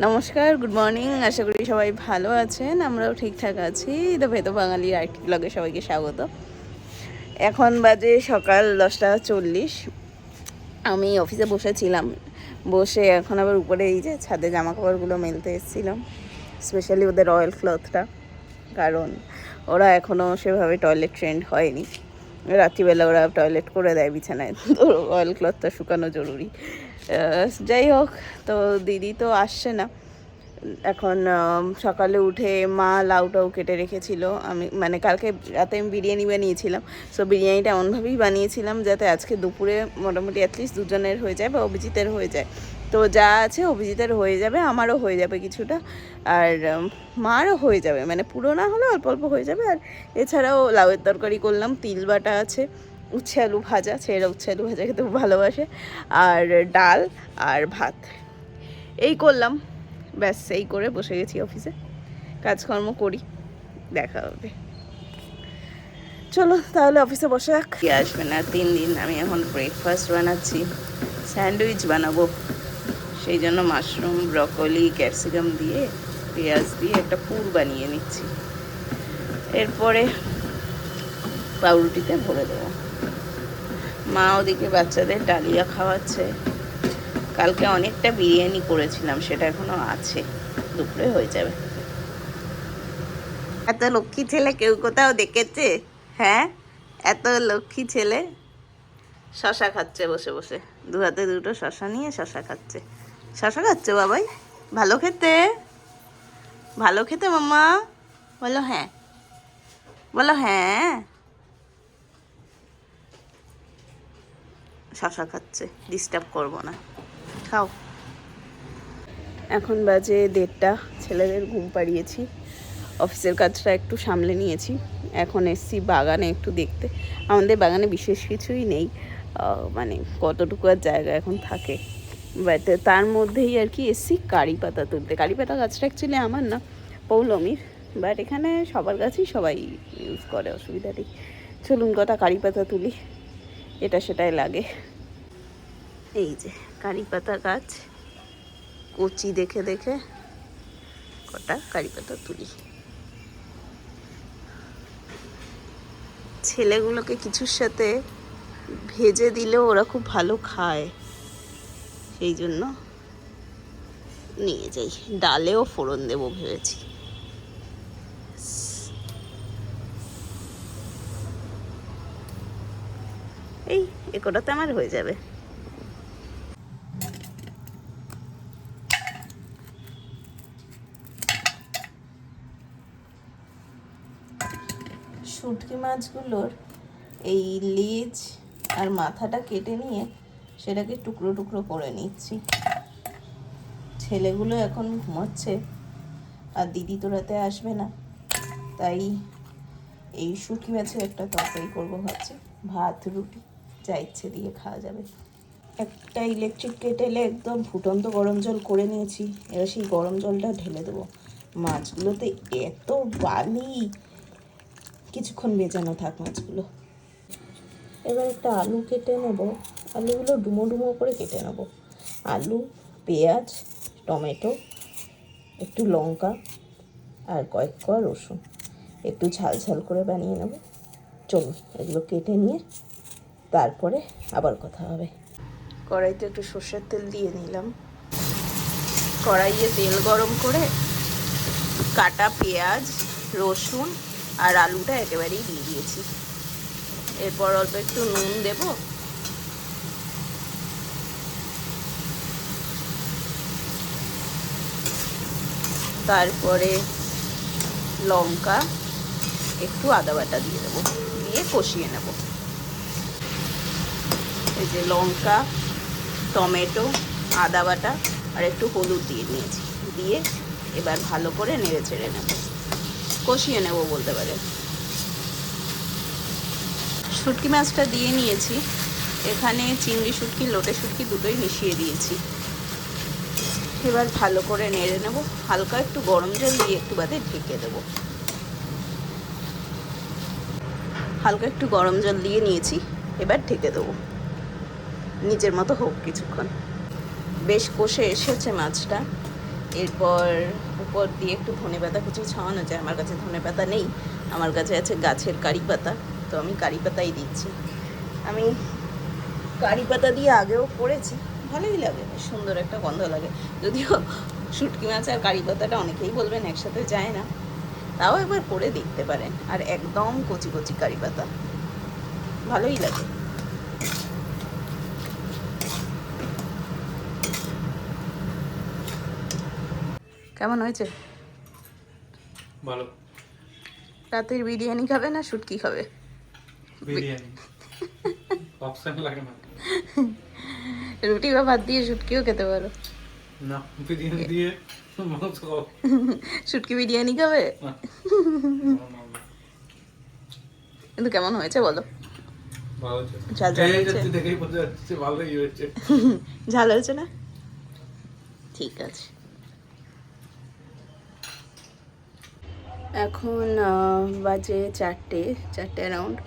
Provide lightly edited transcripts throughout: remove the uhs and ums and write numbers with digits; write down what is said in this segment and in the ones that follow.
নমস্কার, good morning. আশা করি সবাই ভালো আছেন, আমরাও ঠিকঠাক আছি। তো ভেতো বাঙালি আরেকটি ব্লগে সবাইকে স্বাগত। এখন বাজে সকাল 10:40। আমি অফিসে বসেছিলাম, বসে এখন আবার উপরে এই যে ছাদে জামা কাপড়গুলো মেলতে এসেছিলাম, স্পেশালি ওদের রয়্যাল ক্লথটা, কারণ ওরা এখনও সেভাবে টয়লেট ট্রেন্ড হয়নি। রাত্রিবেলা ওরা টয়লেট করে দেয় বিছানায়, তো রয়্যাল ক্লথটা শুকানো জরুরি। যাই হোক, তো দিদি তো আসছে না এখন। সকালে উঠে মা লাউটাও কেটে রেখেছিল। আমি মানে কালকে রাতে আমি বিরিয়ানি বানিয়েছিলাম, সো বিরিয়ানিটা এমনভাবেই বানিয়েছিলাম যাতে আজকে দুপুরে মোটামুটি অ্যাটলিস্ট দুজনের হয়ে যায় বা অভিজিতের হয়ে যায়। তো যা আছে অভিজিতের হয়ে যাবে, আমারও হয়ে যাবে কিছুটা, আর মারও হয়ে যাবে, মানে পুরো না হলে অল্প অল্প হয়ে যাবে। আর এছাড়াও লাউয়ের তরকারি করলাম, তিল বাটা আছে, উচ্ছে আলু ভাজা, ছেলেরা উচ্ছে আলু ভাজা খেতে খুব ভালোবাসে, আর ডাল আর ভাত, এই করলাম। ব্যাস, এই করে বসে গেছি অফিসে, কাজকর্ম করি, দেখা হবে। চলো তাহলে অফিসে বসে রাখ। কি আসবে না 3 দিন। আমি এখন ব্রেকফাস্ট বানাচ্ছি, স্যান্ডউইচ বানাবো, সেই জন্য মাশরুম, ব্রকলি, ক্যাপসিকাম দিয়ে, পেঁয়াজ দিয়ে একটা পুর বানিয়ে নিচ্ছি। এরপরে পাউরুটিতে ভরে দেবো। মা ওদিকে বাচ্চাদের ডালিয়া খাওয়াচ্ছে। কালকে অনেকটা বিরিয়ানি করেছিলাম, সেটা এখনো আছে, দুপুরে হয়ে যাবে। এত লক্ষ্মী ছেলে কেউ কোথাও দেখেছে? হ্যাঁ, এত লক্ষ্মী ছেলে শশা খাচ্ছে বসে বসে, দু হাতে দুটো শশা নিয়ে শশা খাচ্ছে। শশা খাচ্ছে বাবাই? ভালো খেতে, ভালো খেতে মাম্মা, বলো হ্যাঁ, বলো হ্যাঁ। শশা খাচ্ছে, ডিস্টার্ব করবো না, খাও। এখন বাজে 1:30, ছেলেদের ঘুম পাড়িয়েছি, অফিসের কাজটা একটু সামলে নিয়েছি। এখন এসছি বাগানে একটু দেখতে। আমাদের বাগানে বিশেষ কিছুই নেই, মানে কতটুকু আর জায়গা এখন থাকে, বাট তার মধ্যেই আর কি এসছি কারি পাতা তুলতে। কারি পাতা গাছটা অ্যাকচুয়ালি আমার না, পৌলমীর, বাট এখানে সবার গাছই সবাই ইউজ করে, অসুবিধা নেই। চলুন কটা কারি পাতা তুলি, এটা সেটাই লাগে। এই যে কারি পাতা গাছ, কচি দেখে দেখে কটা কারি পাতা তুলি। ছেলেগুলোকে কিছুর সাথে ভেজে দিলেও ওরা খুব ভালো খায়, সেই জন্য নিয়ে যাই। ডালেও ফোড়ন দেবো ভেবেছি। এই একটাতে আমার হয়ে যাবে। শুটকি মাছগুলোর এই লেজ আর মাথাটা কেটে নিয়ে সেটাকে টুকরো টুকরো করে নিচ্ছি। ছেলেগুলো এখন ঘুমাচ্ছে, আর দিদি তো রাতে আসবে না, তাই এই শুটকি মাছের একটা তরকারি করবো ভাবছি। ভাত রুটি যা ইচ্ছে দিয়ে খাওয়া যাবে। একটা ইলেকট্রিক কেটেলে একদম ফুটন্ত গরম জল করে নিয়েছি, এবার সেই গরম জলটা ঢেলে দেবো। মাছগুলোতে এত বালি, কিছুক্ষণ ভেজানো থাক মাছগুলো। এবার একটা আলু কেটে নেব, আলুগুলো ডুমো ডুমো করে কেটে নেব। আলু, পেঁয়াজ, টমেটো, একটু লঙ্কা আর কয়েক কোয়া রসুন, একটু ঝাল ঝাল করে বানিয়ে নেব। চলুন এগুলো কেটে নিয়ে তারপরে আবার কথা হবে। কড়াইতে একটু সর্ষের তেল দিয়ে নিলাম। কড়াইয়ে তেল গরম করে কাটা পেঁয়াজ, রসুন আর আলুটা একেবারেই দিয়ে দিয়েছি। এরপর অল্প একটু নুন দেব, তারপরে লঙ্কা, একটু আদা বাটা দিয়ে দেবো, দিয়ে কষিয়ে নেব। এই যে লঙ্কা, টমেটো, আদা বাটা আর একটু হলুদ দিয়ে নিয়েছি, দিয়ে এবার ভালো করে নেড়ে চেড়ে নেব, কষিয়ে নেব বলতে পারে। শুটকি মাছটা দিয়ে নিয়েছি, এখানে চিংড়ি শুটকি, লোটে শুটকি দুটোই মিশিয়ে দিয়েছি। এবার ভালো করে নেড়ে নেব, হালকা একটু গরম জল দিয়ে একটু বাদে ঢেকে দেবো। হালকা একটু গরম জল দিয়ে নিয়েছি, এবার ঢেকে দেবো, নিজের মতো হোক কিছুক্ষণ। বেশ কষে এসেছে মাছটা, এরপর উপর দিয়ে একটু ধনেপাতা কিছু ছাওয়ানো যায়। আমার কাছে ধনেপাতা নেই, আমার কাছে আছে গাছের কারি পাতা, তো আমি কারি পাতাই দিচ্ছি। আমি কারি পাতা দিয়ে আগেও করেছি, ভালোই লাগে, বেশ সুন্দর একটা গন্ধ লাগে। যদিও শুটকি মাছ আর কারি পাতাটা অনেকেই বলবেন একসাথে যায় না, তাও একবার করে দেখতে পারেন। আর একদম কচি কচি কারি পাতা, ভালোই লাগে। কেমন হয়েছে? ভালো। রাতের বিরিয়ানি খাবে না শুটকি খাবে? বিরিয়ানি অপশন লাগে না। রুটি বা ভাত দিয়ে শুটকিও খেতে পারো। না, বিরিয়ানি দিয়ে মাংস খাও। শুটকি বিরিয়ানি খাবে? কিন্তু কেমন হয়েছে বলো? ভালো হয়েছে। ঝাল ঝাল হয়েছে? দেখেই বোঝা যাচ্ছে ভালোই হয়েছে। ঝাল হয়েছে না? ঠিক আছে। এখন বাজে 4টে অ্যারাউন্ড।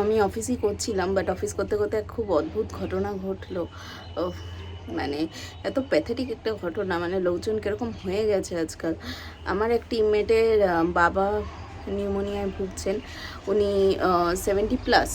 আমি অফিসই করছিলাম, বাট অফিস করতে করতে খুব অদ্ভুত ঘটনা ঘটলো। মানে এত প্যাথেটিক একটা ঘটনা, মানে লোকজন কীরকম হয়ে গেছে আজকাল। আমার এক টিমমেটের বাবা নিউমোনিয়ায় ভুগছেন, উনি 70+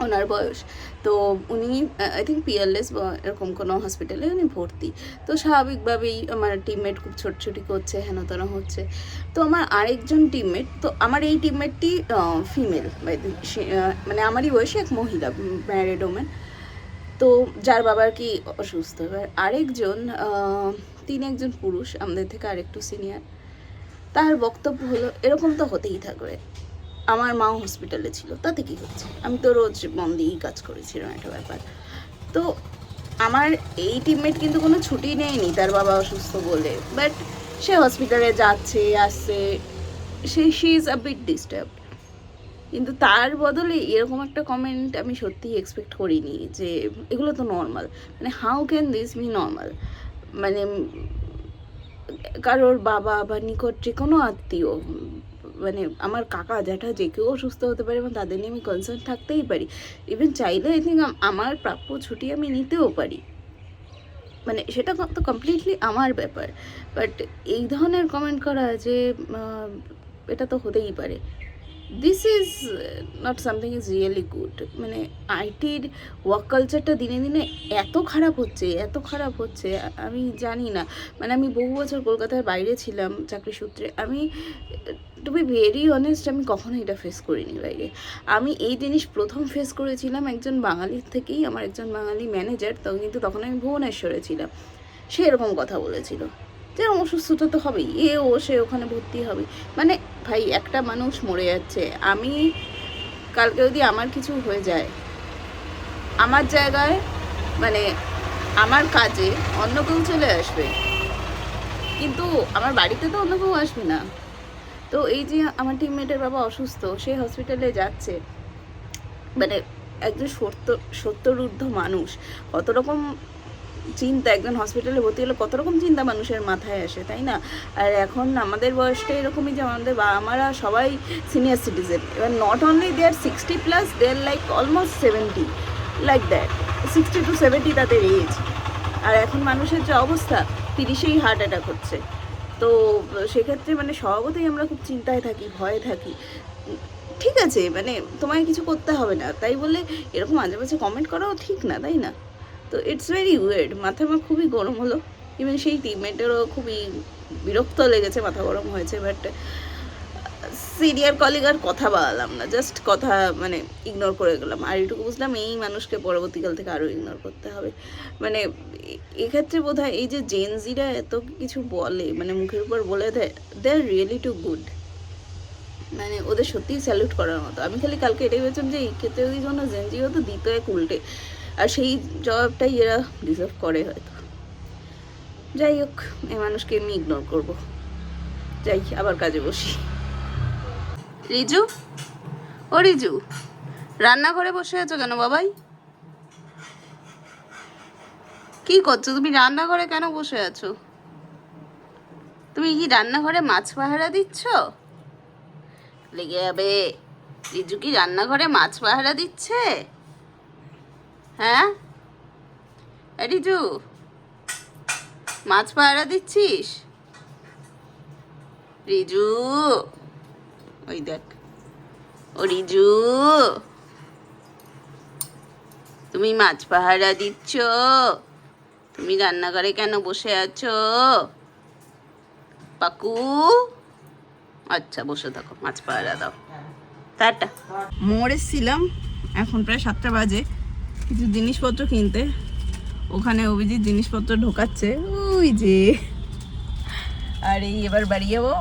ওনার বয়স। তো উনি আই থিঙ্ক পিয়ারলেস বা এরকম কোনো হসপিটালে উনি ভর্তি। তো স্বাভাবিকভাবেই আমার টিমমেট খুব ছোটছুটি করছে, হেন তেন হচ্ছে। তো আমার আরেকজন টিমমেট, তো আমার এই টিমমেটটি ফিমেল, মানে আমারই বয়সী এক মহিলা, ম্যারিড ওম্যান, তো যার বাবার কি অসুস্থ। এবার আরেকজন তিনি একজন পুরুষ, আমাদের থেকে আরেকটু সিনিয়র। তার বক্তব্য হলো এরকম তো হতেই থাকবে, আমার মাও হসপিটালে ছিল, তাতে কি হচ্ছে, আমি তো রোজ মন দিয়েই কাজ করেছিলাম, একটা ব্যাপার। তো আমার এই টিমমেট কিন্তু কোনো ছুটি নেয়নি তার বাবা অসুস্থ বলে, বাট সে হসপিটালে যাচ্ছে আসছে, she is a bit disturb. কিন্তু তার বদলে এরকম একটা কমেন্ট আমি সত্যিই এক্সপেক্ট করিনি, যে এগুলো তো নর্মাল, মানে how can this be normal. মানে কারোর বাবা বা নিকট যে কোনো আত্মীয়, মানে আমার কাকা জ্যাঠা যে কেউ অসুস্থ হতে পারে এবং তাদের নিয়ে আমি কনসার্ন থাকতেই পারি। ইভেন চাইলে আই থিঙ্ক আমার প্রাপ্য ছুটি আমি নিতেও পারি, মানে সেটা তো কমপ্লিটলি আমার ব্যাপার। বাট এই ধরনের কমেন্ট করা যে এটা তো হতেই পারে, this is not something is really good. মানে আইটির ওয়ার্ক কালচারটা দিনে দিনে এত খারাপ হচ্ছে আমি জানি না। মানে আমি বহু বছর কলকাতার বাইরে ছিলাম চাকরি সূত্রে, আমি টু বি ভেরি অনেস্ট আমি কখনো এটা ফেস করিনি বাইরে। আমি এই জিনিস প্রথম ফেস করেছিলাম একজন বাঙালির থেকেই, আমার একজন বাঙালি ম্যানেজার, তো কিন্তু তখন আমি ভুবনেশ্বরে ছিলাম। সে এরকম কথা বলেছিল যে অসুস্থতা তো হবেই, সে ওখানে ভর্তি হবে। মানে ভাই, একটা মানুষ মরে যাচ্ছে, আমি কালকে যদি আমার কিছু হয়ে যায়, আমার জায়গায় মানে আমার কাজে অন্য কেউ চলে আসবে, কিন্তু আমার বাড়িতে তো অন্য কেউ আসবে না। তো এই যে আমার টিমমেটের বাবা অসুস্থ, সে হসপিটালে যাচ্ছে, মানে একজন সত্তর ঊর্ধ্ব মানুষ, কত রকম চিন্তা, একজন হসপিটালে ভর্তি হলে কত রকম চিন্তা মানুষের মাথায় আসে, তাই না? আর এখন আমাদের বয়সটা এরকমই যে আমাদের বাবা মারা সবাই সিনিয়র সিটিজেন, এবার not only they are 60+, they are like almost 70, like that, 60 to 70 তাদের এজ। আর এখন মানুষের যে অবস্থা, 30-এই হার্ট অ্যাটাক হচ্ছে। তো সেক্ষেত্রে মানে স্বভাবতই আমরা খুব চিন্তায় থাকি, ভয়ে থাকি। ঠিক আছে, মানে তোমায় কিছু করতে হবে না, তাই বলে এরকম মাঝে মাঝে কমেন্ট করাও ঠিক না, তাই না? তো ইটস ভেরি ওয়ের্ড, মাথা আমার খুবই গরম হলো। ইভেন সেই টিমমেটেরও খুবই বিরক্ত লেগেছে, মাথা গরম হয়েছে। বাট সিনিয়র কলিগ আর কথা বাড়ালাম না, জাস্ট কথা মানে ইগনোর করে গেলাম। আর এটুকু বুঝলাম এই মানুষকে পরবর্তীকাল থেকে আরও ইগনোর করতে হবে। মানে এক্ষেত্রে বোধ হয় এই যে জেনজিরা এত কিছু বলে, মানে মুখের উপর বলে দেয়, দে আর রিয়েলি টু গুড, মানে ওদের সত্যিই স্যালুট করার মতো। আমি খালি কালকে এটাই ভেবেছিলাম যে এই ক্ষেত্রে যদি কোনো জেনজি হতো, দিত এক উল্টে, আর সেই জবাবটাই এরা ডিজার্ভ করে হয়তো। যাই হোক, এই মানুষকে আমি ইগনোর করবো। যাই, আবার কাজে বসি। রিজু, ও রিজু, রান্নাঘরে বসে আছো কেন বাবাই? কি করছো তুমি? রান্নাঘরে কেন বসে আছো? তুমি কি রান্নাঘরে মাছ পাহারা দিচ্ছ? লেগে যাবে। রিজু কি রান্নাঘরে মাছ পাহারা দিচ্ছে? হ্যাঁ রিজু, মাছ পাহারা দিচ্ছিস রিজু? ওই দেখ, ও রিজু, তুমি মাছ পাহারা দিচ্ছ? তুমি রান্নাঘরে কেন বসে আছো পাকু? আচ্ছা বসে থাকো, মাছ পাহারা দাও। টাটা। মোড় এসেছিলাম, এখন প্রায় 7টা বাজে, কিছু জিনিসপত্র কিনতে। ওখানে অভিজিৎ জিনিসপত্র ঢোকাচ্ছে, ওই যে। আর এই এবার বাড়ি যাবো,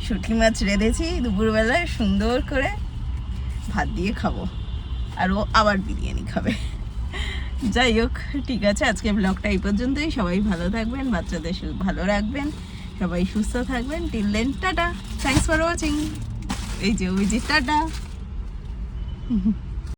শুটকি মাছ রেঁধেছি দুপুরবেলায়, সুন্দর করে ভাত দিয়ে খাবো। আর ও আবার বিরিয়ানি খাবে। যাই হোক, ঠিক আছে, আজকে ব্লগটা এই পর্যন্তই। সবাই ভালো থাকবেন, বাচ্চাদের ভালো রাখবেন, সবাই সুস্থ থাকবেন। Till then, tata, thanks for watching. এই যে অভিজিৎ, টাটা।